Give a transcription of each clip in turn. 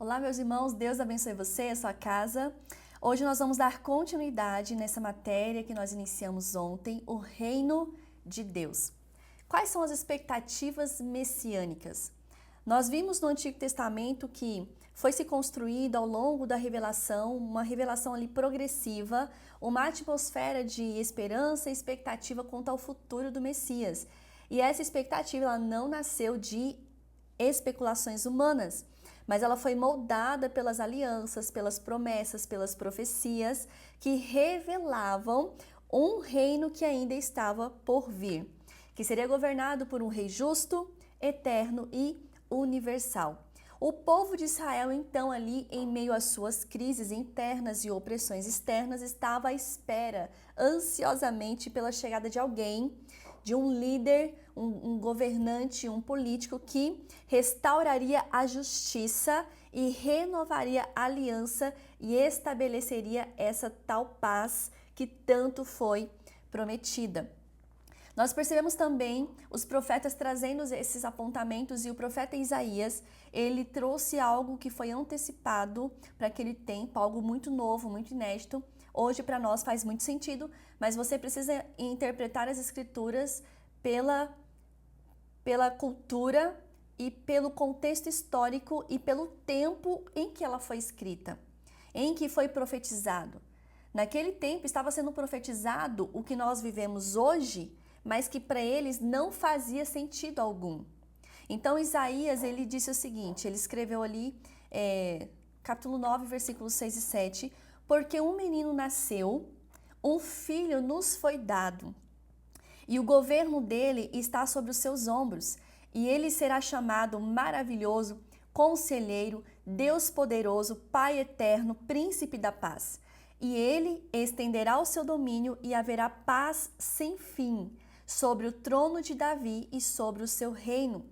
Olá, meus irmãos, Deus abençoe você, a sua casa. Hoje nós vamos dar continuidade nessa matéria que nós iniciamos ontem, o Reino de Deus. Quais são as expectativas messiânicas? Nós vimos no Antigo Testamento que foi se construída ao longo da revelação, uma revelação ali progressiva, uma atmosfera de esperança e expectativa quanto ao futuro do Messias. E essa expectativa ela não nasceu de especulações humanas, mas ela foi moldada pelas alianças, pelas promessas, pelas profecias que revelavam um reino que ainda estava por vir, que seria governado por um rei justo, eterno e universal. O povo de Israel, então, ali em meio às suas crises internas e opressões externas, estava à espera ansiosamente pela chegada de alguém, de um líder, um governante, um político que restauraria a justiça e renovaria a aliança e estabeleceria essa tal paz que tanto foi prometida. Nós percebemos também os profetas trazendo esses apontamentos e o profeta Isaías, ele trouxe algo que foi antecipado para aquele tempo, algo muito novo, muito inédito. Hoje para nós faz muito sentido, mas você precisa interpretar as escrituras pela cultura e pelo contexto histórico e pelo tempo em que ela foi escrita, em que foi profetizado. Naquele tempo estava sendo profetizado o que nós vivemos hoje, mas que para eles não fazia sentido algum. Então Isaías, ele disse o seguinte, ele escreveu ali, capítulo 9, versículos 6 e 7, porque um menino nasceu, um filho nos foi dado, e o governo dele está sobre os seus ombros, e ele será chamado maravilhoso, conselheiro, Deus poderoso, Pai eterno, príncipe da paz. E ele estenderá o seu domínio e haverá paz sem fim sobre o trono de Davi e sobre o seu reino,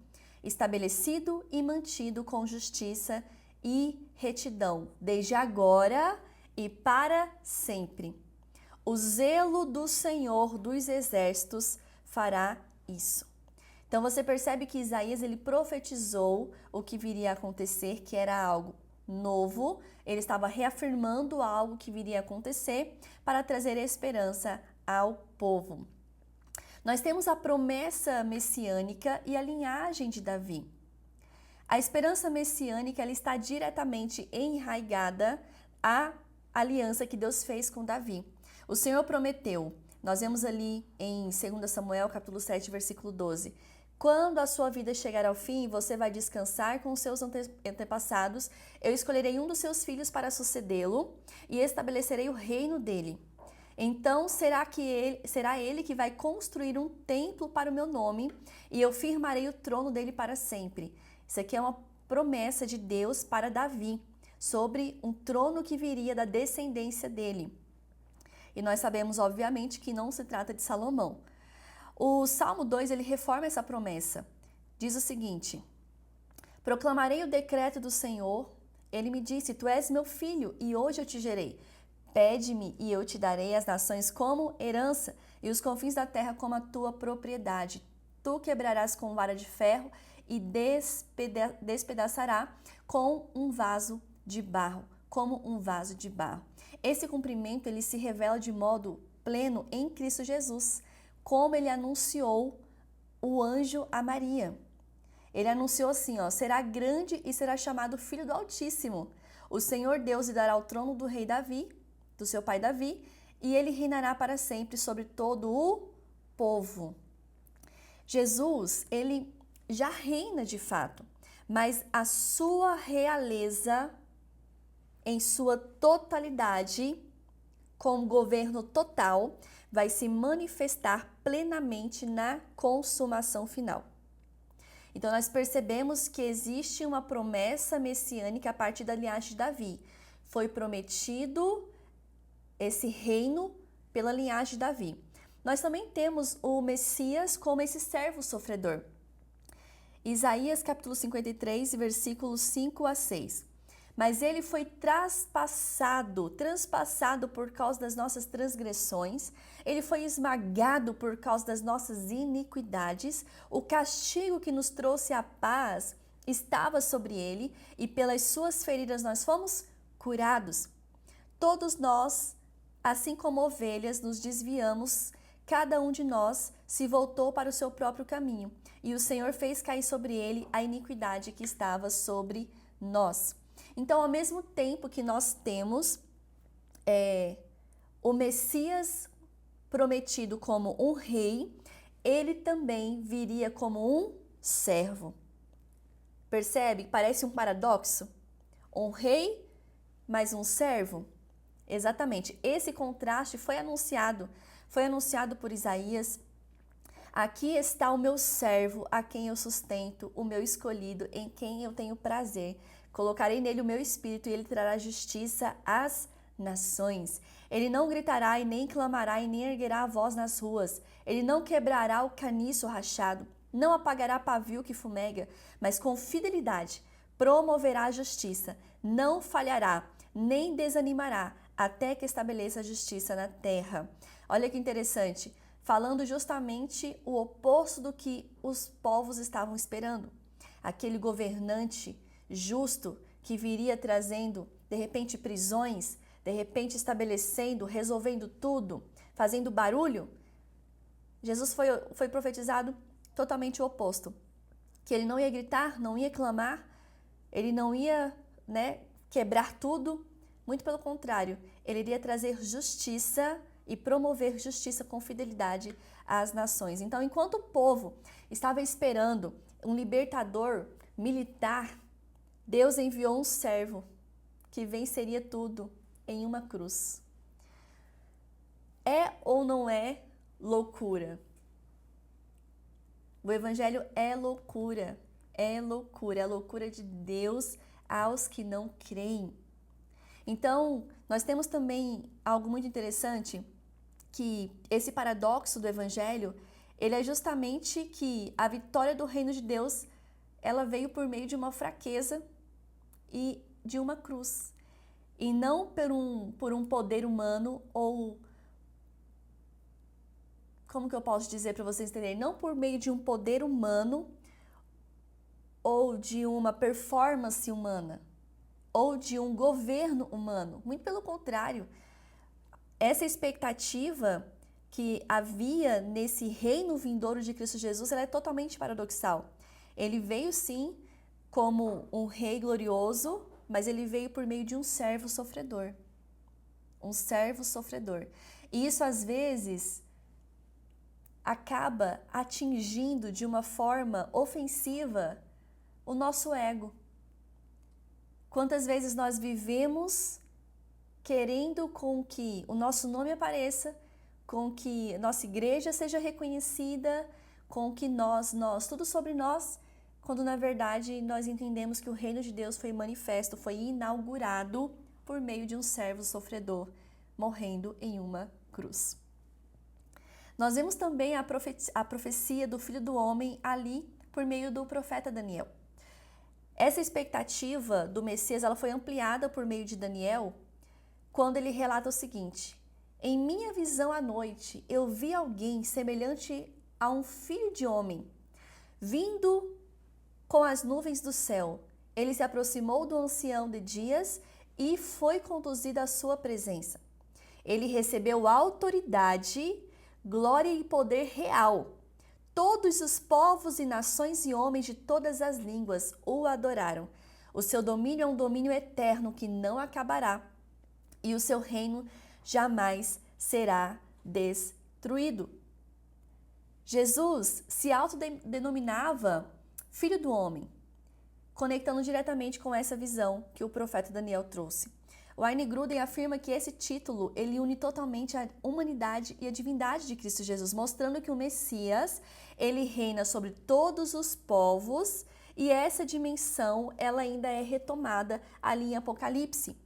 estabelecido e mantido com justiça e retidão, desde agora e para sempre. O zelo do Senhor dos Exércitos fará isso. Então você percebe que Isaías ele profetizou o que viria a acontecer, que era algo novo, ele estava reafirmando algo que viria a acontecer para trazer esperança ao povo. Nós temos a promessa messiânica e a linhagem de Davi. A esperança messiânica ela está diretamente enraigada à aliança que Deus fez com Davi. O Senhor prometeu, nós vemos ali em 2 Samuel, capítulo 7, versículo 12, quando a sua vida chegar ao fim, você vai descansar com os seus antepassados, eu escolherei um dos seus filhos para sucedê-lo e estabelecerei o reino dele. Então será ele que vai construir um templo para o meu nome e eu firmarei o trono dele para sempre. Isso aqui é uma promessa de Deus para Davi, sobre um trono que viria da descendência dele. E nós sabemos, obviamente, que não se trata de Salomão. O Salmo 2, ele reforma essa promessa. Diz o seguinte, proclamarei o decreto do Senhor, ele me disse, tu és meu filho e hoje eu te gerei. Pede-me e eu te darei as nações como herança e os confins da terra como a tua propriedade. Tu quebrarás com vara de ferro e despedaçará com um vaso de barro, como um vaso de barro. Esse cumprimento ele se revela de modo pleno em Cristo Jesus, como ele anunciou o anjo a Maria. Ele anunciou assim, será grande e será chamado Filho do Altíssimo. O Senhor Deus lhe dará o trono do rei Davi, do seu pai Davi, e ele reinará para sempre sobre todo o povo. Jesus, ele já reina de fato, mas a sua realeza em sua totalidade, com governo total, vai se manifestar plenamente na consumação final. Então nós percebemos que existe uma promessa messiânica a partir da linhagem de Davi. Foi prometido esse reino pela linhagem de Davi. Nós também temos o Messias como esse servo sofredor. Isaías capítulo 53, versículos 5 a 6. Mas ele foi transpassado por causa das nossas transgressões, ele foi esmagado por causa das nossas iniquidades, o castigo que nos trouxe a paz estava sobre ele e pelas suas feridas nós fomos curados. Todos nós, assim como ovelhas, nos desviamos, cada um de nós se voltou para o seu próprio caminho, e o Senhor fez cair sobre ele a iniquidade que estava sobre nós. Então, ao mesmo tempo que nós temos o Messias prometido como um rei, ele também viria como um servo. Percebe? Parece um paradoxo? Um rei, mais um servo? Exatamente. Esse contraste foi anunciado por Isaías. Aqui está o meu servo, a quem eu sustento, o meu escolhido, em quem eu tenho prazer. Colocarei nele o meu espírito e ele trará justiça às nações. Ele não gritará e nem clamará e nem erguerá a voz nas ruas. Ele não quebrará o caniço rachado, não apagará pavio que fumega, mas com fidelidade promoverá a justiça. Não falhará, nem desanimará, até que estabeleça a justiça na terra. Olha que interessante, falando justamente o oposto do que os povos estavam esperando. Aquele governante justo que viria trazendo, de repente, prisões, de repente estabelecendo, resolvendo tudo, fazendo barulho. Jesus foi profetizado totalmente o oposto. Que ele não ia gritar, não ia clamar, ele não ia, quebrar tudo. Muito pelo contrário, ele iria trazer justiça e promover justiça com fidelidade às nações. Então, enquanto o povo estava esperando um libertador militar, Deus enviou um servo que venceria tudo em uma cruz. É ou não é loucura? O evangelho é loucura, é loucura, é a loucura de Deus aos que não creem. Então, nós temos também algo muito interessante, que esse paradoxo do evangelho, ele é justamente que a vitória do reino de Deus, ela veio por meio de uma fraqueza e de uma cruz. E não por um poder humano ou, como que eu posso dizer para vocês entenderem? Não por meio de um poder humano ou de uma performance humana ou de um governo humano. Muito pelo contrário, essa expectativa que havia nesse reino vindouro de Cristo Jesus, ela é totalmente paradoxal. Ele veio sim como um rei glorioso, mas ele veio por meio de um servo sofredor. Um servo sofredor. E isso às vezes acaba atingindo de uma forma ofensiva o nosso ego. Quantas vezes nós vivemos querendo com que o nosso nome apareça, com que nossa igreja seja reconhecida, com que tudo sobre nós, quando na verdade nós entendemos que o reino de Deus foi manifesto, foi inaugurado por meio de um servo sofredor, morrendo em uma cruz. Nós vemos também a profecia do Filho do Homem ali por meio do profeta Daniel. Essa expectativa do Messias, ela foi ampliada por meio de Daniel, quando ele relata o seguinte: em minha visão à noite, eu vi alguém semelhante a um filho de homem, vindo com as nuvens do céu. Ele se aproximou do ancião de dias e foi conduzido à sua presença. Ele recebeu autoridade, glória e poder real. Todos os povos e nações e homens de todas as línguas o adoraram. O seu domínio é um domínio eterno que não acabará, e o seu reino jamais será destruído. Jesus se autodenominava Filho do Homem, conectando diretamente com essa visão que o profeta Daniel trouxe. Wayne Grudem afirma que esse título ele une totalmente a humanidade e a divindade de Cristo Jesus, mostrando que o Messias ele reina sobre todos os povos, e essa dimensão ela ainda é retomada ali em Apocalipse,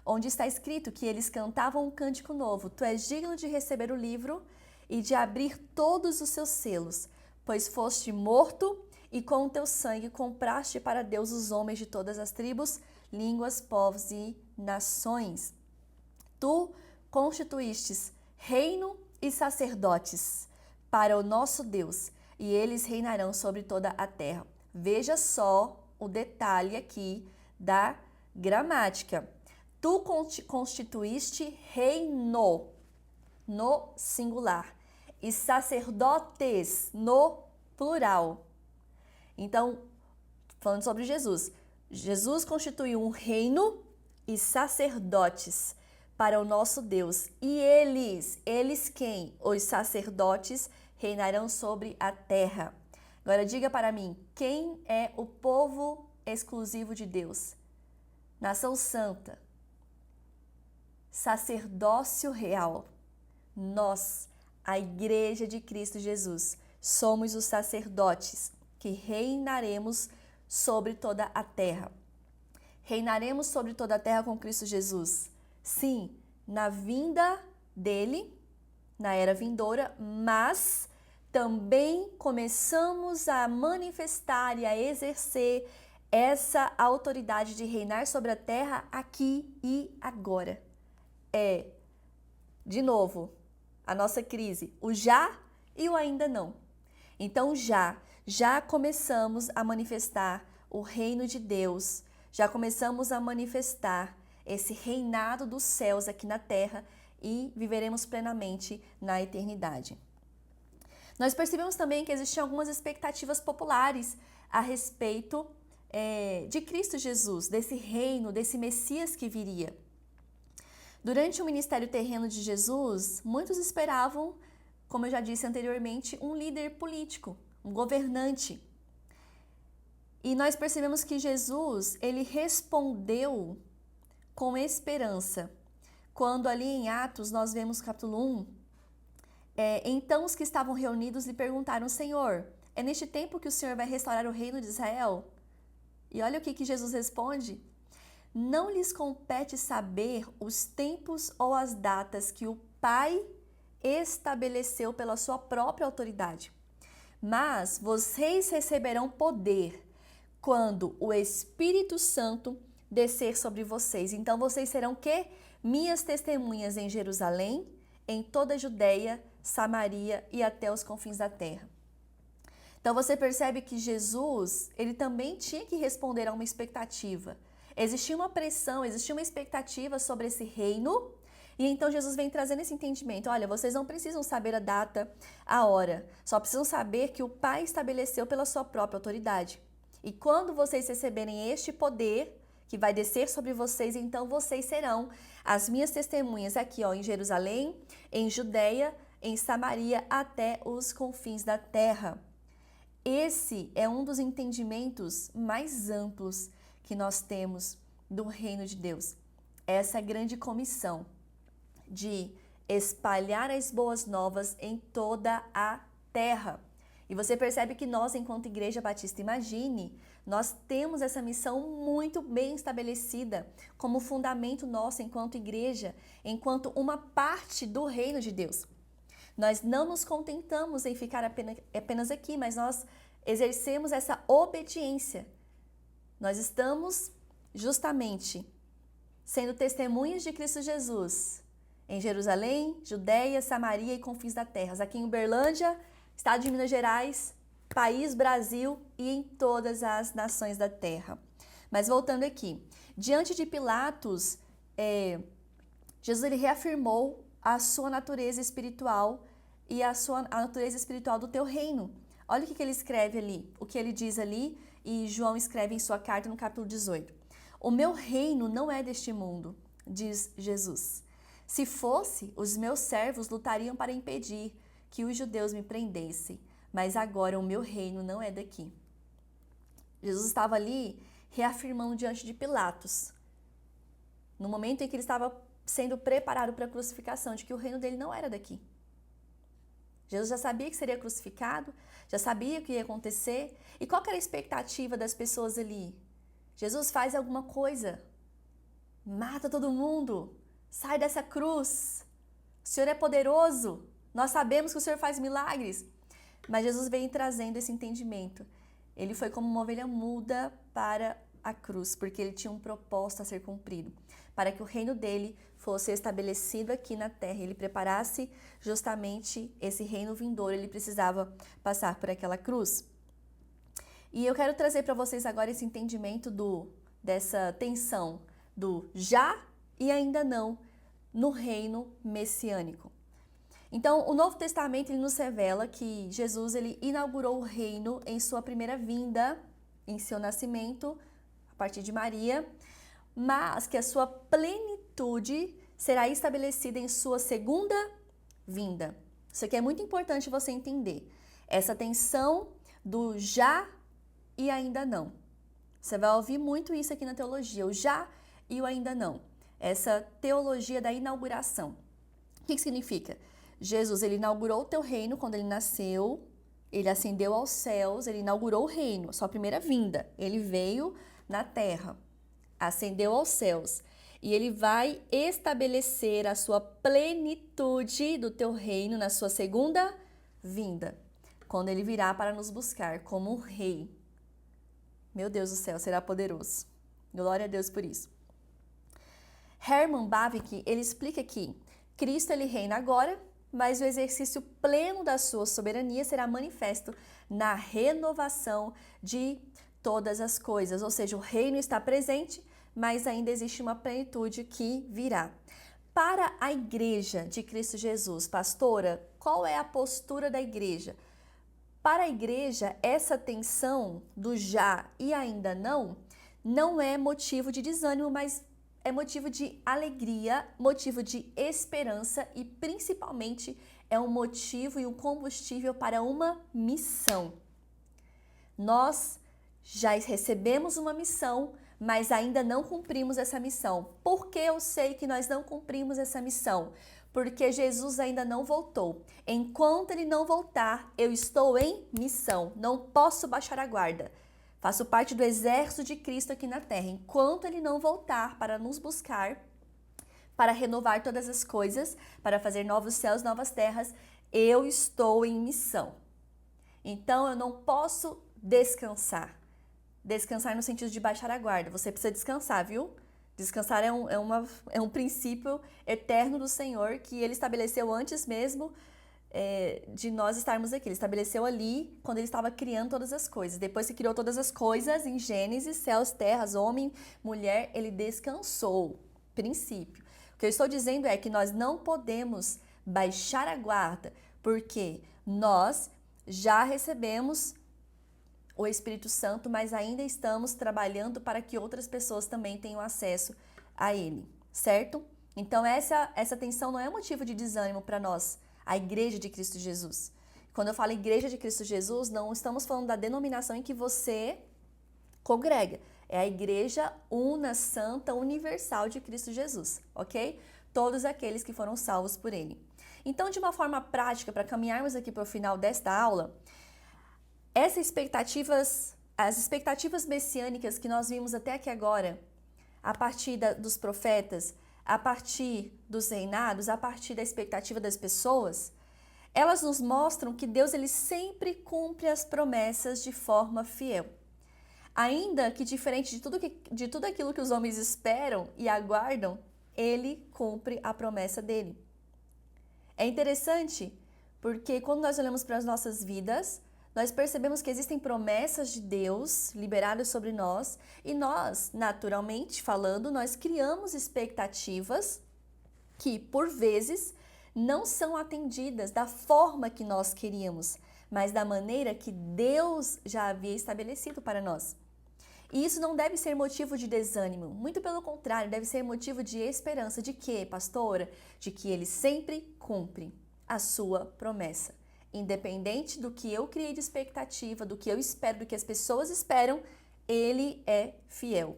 onde está escrito que eles cantavam um cântico novo: Tu és digno de receber o livro e de abrir todos os seus selos, pois foste morto e com o teu sangue compraste para Deus os homens de todas as tribos, línguas, povos e nações. Tu constituístes reino e sacerdotes para o nosso Deus, e eles reinarão sobre toda a terra. Veja só o detalhe aqui da gramática. Tu constituíste reino, no singular, e sacerdotes, no plural. Então, falando sobre Jesus, Jesus constituiu um reino e sacerdotes para o nosso Deus. E eles quem? Os sacerdotes reinarão sobre a terra. Agora diga para mim, quem é o povo exclusivo de Deus? Nação santa, sacerdócio real. Nós, a Igreja de Cristo Jesus, somos os sacerdotes que reinaremos sobre toda a terra. Reinaremos sobre toda a terra com Cristo Jesus. Sim, na vinda dele, na era vindoura, mas também começamos a manifestar e a exercer essa autoridade de reinar sobre a terra aqui e agora. De novo, a nossa crise, o já e o ainda não. Então já começamos a manifestar o reino de Deus, já começamos a manifestar esse reinado dos céus aqui na terra e viveremos plenamente na eternidade. Nós percebemos também que existiam algumas expectativas populares a respeito de Cristo Jesus, desse reino, desse Messias que viria. Durante o ministério terreno de Jesus, muitos esperavam, como eu já disse anteriormente, um líder político, um governante. E nós percebemos que Jesus, ele respondeu com esperança. Quando ali em Atos, nós vemos capítulo 1, então os que estavam reunidos lhe perguntaram, Senhor, é neste tempo que o Senhor vai restaurar o reino de Israel? E olha o que Jesus responde. Não lhes compete saber os tempos ou as datas que o Pai estabeleceu pela sua própria autoridade. Mas vocês receberão poder quando o Espírito Santo descer sobre vocês. Então vocês serão quê? Minhas testemunhas em Jerusalém, em toda a Judeia, Samaria e até os confins da terra. Então você percebe que Jesus, ele também tinha que responder a uma expectativa. Existia uma pressão, existia uma expectativa sobre esse reino, e então Jesus vem trazendo esse entendimento. Olha, vocês não precisam saber a data, a hora, só precisam saber que o Pai estabeleceu pela sua própria autoridade. E quando vocês receberem este poder, que vai descer sobre vocês, então vocês serão as minhas testemunhas aqui, em Jerusalém, em Judeia, em Samaria, até os confins da terra. Esse é um dos entendimentos mais amplos que nós temos do reino de Deus. Essa grande comissão de espalhar as boas novas em toda a terra. E você percebe que nós, enquanto Igreja Batista Imagine, nós temos essa missão muito bem estabelecida como fundamento nosso enquanto igreja, enquanto uma parte do reino de Deus. Nós não nos contentamos em ficar apenas aqui, mas nós exercemos essa obediência. Nós estamos justamente sendo testemunhas de Cristo Jesus em Jerusalém, Judeia, Samaria e confins da terra. Aqui em Uberlândia, estado de Minas Gerais, país Brasil e em todas as nações da terra. Mas voltando aqui, diante de Pilatos, Jesus ele reafirmou a sua natureza espiritual e a natureza espiritual do teu reino. Olha o que ele escreve ali, o que ele diz ali, e João escreve em sua carta no capítulo 18. O meu reino não é deste mundo, diz Jesus. Se fosse, os meus servos lutariam para impedir que os judeus me prendessem, mas agora o meu reino não é daqui. Jesus estava ali reafirmando diante de Pilatos, no momento em que ele estava sendo preparado para a crucificação, de que o reino dele não era daqui. Jesus já sabia que seria crucificado, já sabia o que ia acontecer. E qual que era a expectativa das pessoas ali? Jesus faz alguma coisa, mata todo mundo, sai dessa cruz. O Senhor é poderoso, nós sabemos que o Senhor faz milagres. Mas Jesus vem trazendo esse entendimento. Ele foi como uma ovelha muda para a cruz, porque ele tinha um propósito a ser cumprido, para que o reino dele fosse estabelecido aqui na terra. Ele preparasse justamente esse reino vindouro, ele precisava passar por aquela cruz. E eu quero trazer para vocês agora esse entendimento dessa tensão do já e ainda não no reino messiânico. Então, o Novo Testamento ele nos revela que Jesus ele inaugurou o reino em sua primeira vinda, em seu nascimento, a partir de Maria, mas que a sua plenitude será estabelecida em sua segunda vinda. Isso aqui é muito importante você entender. Essa tensão do já e ainda não. Você vai ouvir muito isso aqui na teologia, o já e o ainda não. Essa teologia da inauguração. O que significa? Jesus, ele inaugurou o teu reino quando ele nasceu, ele ascendeu aos céus, ele inaugurou o reino, a sua primeira vinda. Ele veio na terra, ascendeu aos céus. E ele vai estabelecer a sua plenitude do teu reino na sua segunda vinda, quando ele virá para nos buscar como um rei. Meu Deus do céu, será poderoso. Glória a Deus por isso. Herman Bavinck, ele explica que Cristo ele reina agora, mas o exercício pleno da sua soberania será manifesto na renovação de todas as coisas. Ou seja, o reino está presente, mas ainda existe uma plenitude que virá. Para a igreja de Cristo Jesus, pastora, qual é a postura da igreja? Para a igreja, essa tensão do já e ainda não é motivo de desânimo, mas é motivo de alegria, motivo de esperança e principalmente é um motivo e um combustível para uma missão. Nós já recebemos uma missão, mas ainda não cumprimos essa missão. Por que eu sei que nós não cumprimos essa missão? Porque Jesus ainda não voltou. Enquanto ele não voltar, eu estou em missão. Não posso baixar a guarda. Faço parte do exército de Cristo aqui na terra. Enquanto ele não voltar para nos buscar, para renovar todas as coisas, para fazer novos céus, novas terras, eu estou em missão. Então, eu não posso descansar. Descansar no sentido de baixar a guarda. Você precisa descansar, viu? Descansar é um princípio eterno do Senhor que ele estabeleceu antes mesmo de nós estarmos aqui. Ele estabeleceu ali quando ele estava criando todas as coisas. Depois que criou todas as coisas, em Gênesis, céus, terras, homem, mulher, ele descansou. Princípio. O que eu estou dizendo é que nós não podemos baixar a guarda, porque nós já recebemos o Espírito Santo, mas ainda estamos trabalhando para que outras pessoas também tenham acesso a ele, certo? Então essa tensão não é motivo de desânimo para nós, a Igreja de Cristo Jesus. Quando eu falo Igreja de Cristo Jesus, não estamos falando da denominação em que você congrega. É a Igreja Una, Santa, Universal de Cristo Jesus, ok? Todos aqueles que foram salvos por Ele. Então, de uma forma prática, para caminharmos aqui para o final desta aula, as expectativas messiânicas que nós vimos até aqui agora, a partir dos profetas, a partir dos reinados, a partir da expectativa das pessoas, elas nos mostram que Deus ele sempre cumpre as promessas de forma fiel. Ainda que diferente de tudo aquilo que os homens esperam e aguardam, ele cumpre a promessa dele. É interessante porque quando nós olhamos para as nossas vidas, nós percebemos que existem promessas de Deus liberadas sobre nós e nós, naturalmente falando, nós criamos expectativas que, por vezes, não são atendidas da forma que nós queríamos, mas da maneira que Deus já havia estabelecido para nós. E isso não deve ser motivo de desânimo, muito pelo contrário, deve ser motivo de esperança. De quê, pastora? De que Ele sempre cumpre a sua promessa. Independente do que eu criei de expectativa, do que eu espero, do que as pessoas esperam, Ele é fiel.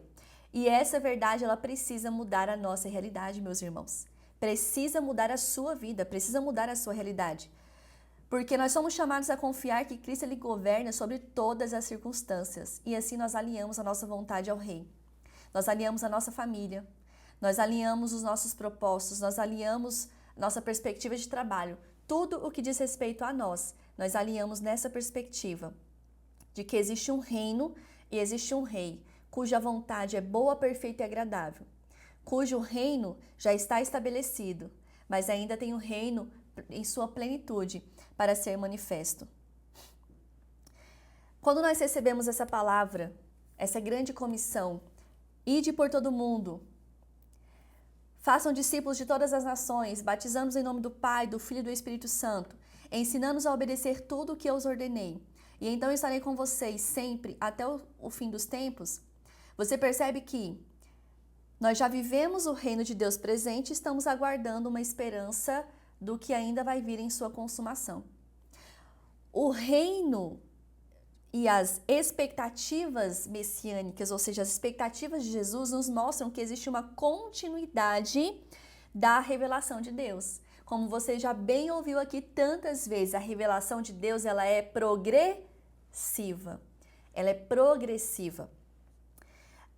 E essa verdade, ela precisa mudar a nossa realidade, meus irmãos. Precisa mudar a sua vida, precisa mudar a sua realidade. Porque nós somos chamados a confiar que Cristo ele governa sobre todas as circunstâncias. E assim nós alinhamos a nossa vontade ao Rei. Nós alinhamos a nossa família, nós alinhamos os nossos propósitos, nós alinhamos nossa perspectiva de trabalho. Tudo o que diz respeito a nós alinhamos nessa perspectiva de que existe um reino e existe um rei, cuja vontade é boa, perfeita e agradável, cujo reino já está estabelecido, mas ainda tem um reino em sua plenitude para ser manifesto. Quando nós recebemos essa palavra, essa grande comissão, ide por todo mundo, façam discípulos de todas as nações, batizando-os em nome do Pai, do Filho e do Espírito Santo, ensinando-os a obedecer tudo o que eu os ordenei. E então eu estarei com vocês sempre até o fim dos tempos. Você percebe que nós já vivemos o reino de Deus presente e estamos aguardando uma esperança do que ainda vai vir em sua consumação. O reino e as expectativas messiânicas, ou seja, as expectativas de Jesus, nos mostram que existe uma continuidade da revelação de Deus. Como você já bem ouviu aqui tantas vezes, a revelação de Deus, ela é progressiva. Ela é progressiva.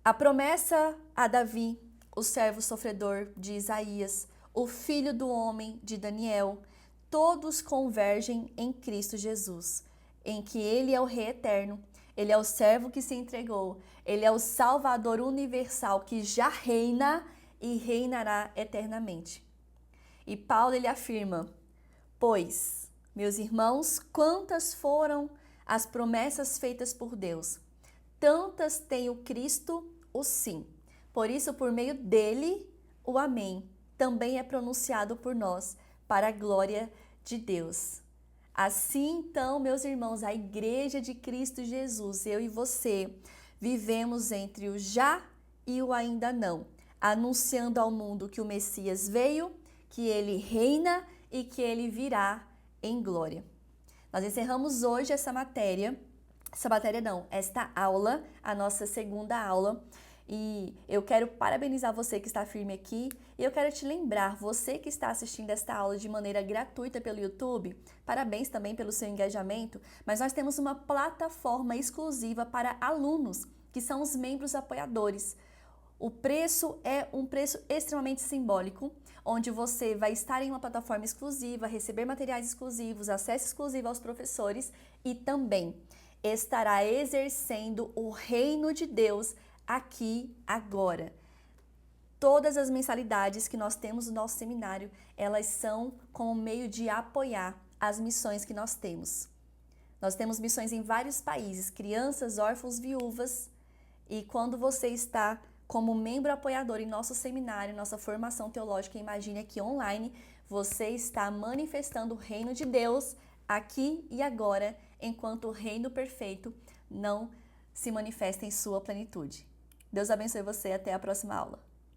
A promessa a Davi, o servo sofredor de Isaías, o filho do homem de Daniel, todos convergem em Cristo Jesus, em que Ele é o Rei eterno, Ele é o servo que se entregou, Ele é o Salvador universal que já reina e reinará eternamente. E Paulo, ele afirma, pois, meus irmãos, quantas foram as promessas feitas por Deus? Tantas tem o Cristo, o sim. Por isso, por meio dele, o amém também é pronunciado por nós, para a glória de Deus. Assim, então, meus irmãos, a Igreja de Cristo Jesus, eu e você, vivemos entre o já e o ainda não, anunciando ao mundo que o Messias veio, que ele reina e que ele virá em glória. Nós encerramos hoje esta aula, a nossa segunda aula. E eu quero parabenizar você que está firme aqui e eu quero te lembrar, você que está assistindo esta aula de maneira gratuita pelo YouTube, parabéns também pelo seu engajamento, mas nós temos uma plataforma exclusiva para alunos, que são os membros apoiadores. O preço é um preço extremamente simbólico, onde você vai estar em uma plataforma exclusiva, receber materiais exclusivos, acesso exclusivo aos professores e também estará exercendo o reino de Deus aqui, agora. Todas as mensalidades que nós temos no nosso seminário, elas são como meio de apoiar as missões que nós temos. Nós temos missões em vários países, crianças, órfãos, viúvas, e quando você está como membro apoiador em nosso seminário, nossa formação teológica, imagine aqui online, você está manifestando o reino de Deus aqui e agora, enquanto o reino perfeito não se manifesta em sua plenitude. Deus abençoe você, até a próxima aula.